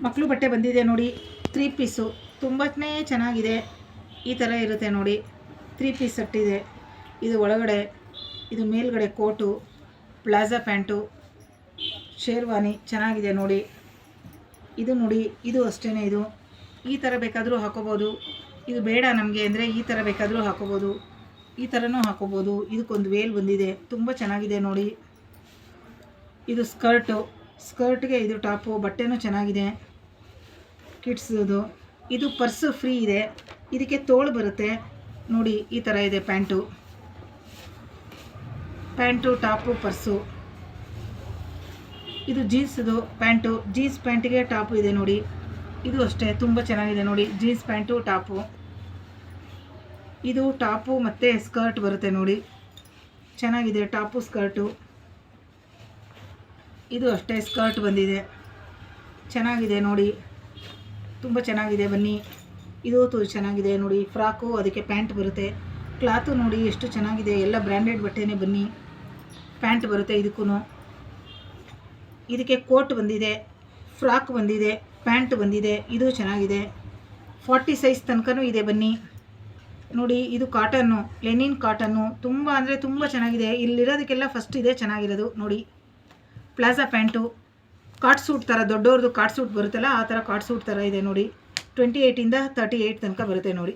ಮಕ್ಕಳು ಬಟ್ಟೆ ಬಂದಿದೆ ನೋಡಿ, 3 ಪೀಸು ತುಂಬಾ ಚೆನ್ನಾಗಿದೆ. ಈ ಥರ ಇರುತ್ತೆ ನೋಡಿ, 3 ಪೀಸ್ ಸೆಟ್ ಇದೆ. ಇದು ಒಳಗಡೆ, ಇದು ಮೇಲ್ಗಡೆ ಕೋಟು, ಪ್ಲಾಜಾ ಪ್ಯಾಂಟು, ಶೇರ್ವಾನಿ ಚೆನ್ನಾಗಿದೆ ನೋಡಿ. ಇದು ನೋಡಿ, ಇದು ಅಷ್ಟೇ. ಇದು ಈ ಥರ ಬೇಕಾದರೂ ಹಾಕೋಬೋದು. ಇದು ಬೇಡ ನಮಗೆ ಅಂದರೆ ಈ ಥರ ಬೇಕಾದರೂ ಹಾಕೋಬೋದು, ಈ ಥರನೂ ಹಾಕೋಬೋದು. ಇದಕ್ಕೊಂದು ವೇಲ್ ಬಂದಿದೆ, ತುಂಬ ಚೆನ್ನಾಗಿದೆ ನೋಡಿ. ಇದು ಸ್ಕರ್ಟ್ಗೆ ಇದು ಟಾಪು, ಬಟ್ಟೆನೂ ಚೆನ್ನಾಗಿದೆ ಕಿಡ್ಸ್ದು. ಇದು ಪರ್ಸು ಫ್ರೀ ಇದೆ, ಇದಕ್ಕೆ ತೋಳು ಬರುತ್ತೆ ನೋಡಿ. ಈ ಥರ ಇದೆ ಪ್ಯಾಂಟು, ಟಾಪು, ಪರ್ಸು. ಇದು ಜೀನ್ಸ್ದು ಪ್ಯಾಂಟು, ಜೀನ್ಸ್ ಪ್ಯಾಂಟಿಗೆ ಟಾಪು ಇದೆ ನೋಡಿ. ಇದು ಅಷ್ಟೇ ತುಂಬ ಚೆನ್ನಾಗಿದೆ ನೋಡಿ, ಜೀನ್ಸ್ ಪ್ಯಾಂಟು ಟಾಪು. ಇದು ಟಾಪು ಮತ್ತು ಸ್ಕರ್ಟ್ ಬರುತ್ತೆ ನೋಡಿ, ಚೆನ್ನಾಗಿದೆ ಟಾಪು ಸ್ಕರ್ಟು. ಇದು ಅಷ್ಟೇ ಸ್ಕರ್ಟ್ ಬಂದಿದೆ, ಚೆನ್ನಾಗಿದೆ ನೋಡಿ, ತುಂಬ ಚೆನ್ನಾಗಿದೆ. ಬನ್ನಿ, ಇದು ಚೆನ್ನಾಗಿದೆ ನೋಡಿ. ಫ್ರಾಕು, ಅದಕ್ಕೆ ಪ್ಯಾಂಟ್ ಬರುತ್ತೆ. ಕ್ಲಾತು ನೋಡಿ ಎಷ್ಟು ಚೆನ್ನಾಗಿದೆ, ಎಲ್ಲ ಬ್ರ್ಯಾಂಡೆಡ್ ಬಟ್ಟೆನೇ. ಬನ್ನಿ, ಪ್ಯಾಂಟ್ ಬರುತ್ತೆ ಇದಕ್ಕೂ. ಇದಕ್ಕೆ ಕೋಟ್ ಬಂದಿದೆ, ಫ್ರಾಕ್ ಬಂದಿದೆ, ಪ್ಯಾಂಟ್ ಬಂದಿದೆ. ಇದು ಚೆನ್ನಾಗಿದೆ, 40 ಸೈಜ್ ತನಕನೂ ಇದೆ. ಬನ್ನಿ ನೋಡಿ. ಇದು ಕಾಟನ್ನು, ಲೆನಿನ್ ಕಾಟನ್ನು, ತುಂಬ ಅಂದರೆ ತುಂಬ ಚೆನ್ನಾಗಿದೆ. ಇಲ್ಲಿರೋದಕ್ಕೆಲ್ಲ ಫಸ್ಟ್ ಇದೆ ಚೆನ್ನಾಗಿರೋದು ನೋಡಿ. ಪ್ಲಾಜಾ ಪ್ಯಾಂಟು, ಕಾಟ್ ಸೂಟ್ ಥರ, ದೊಡ್ಡವ್ರದ್ದು ಕಾಟ್ ಸೂಟ್ ಬರುತ್ತಲ್ಲ ಆ ಥರ ಕಾಟ್ ಸೂಟ್ ಥರ ಇದೆ ನೋಡಿ. 28 ಇಂದ 38 ತನಕ ಬರುತ್ತೆ ನೋಡಿ.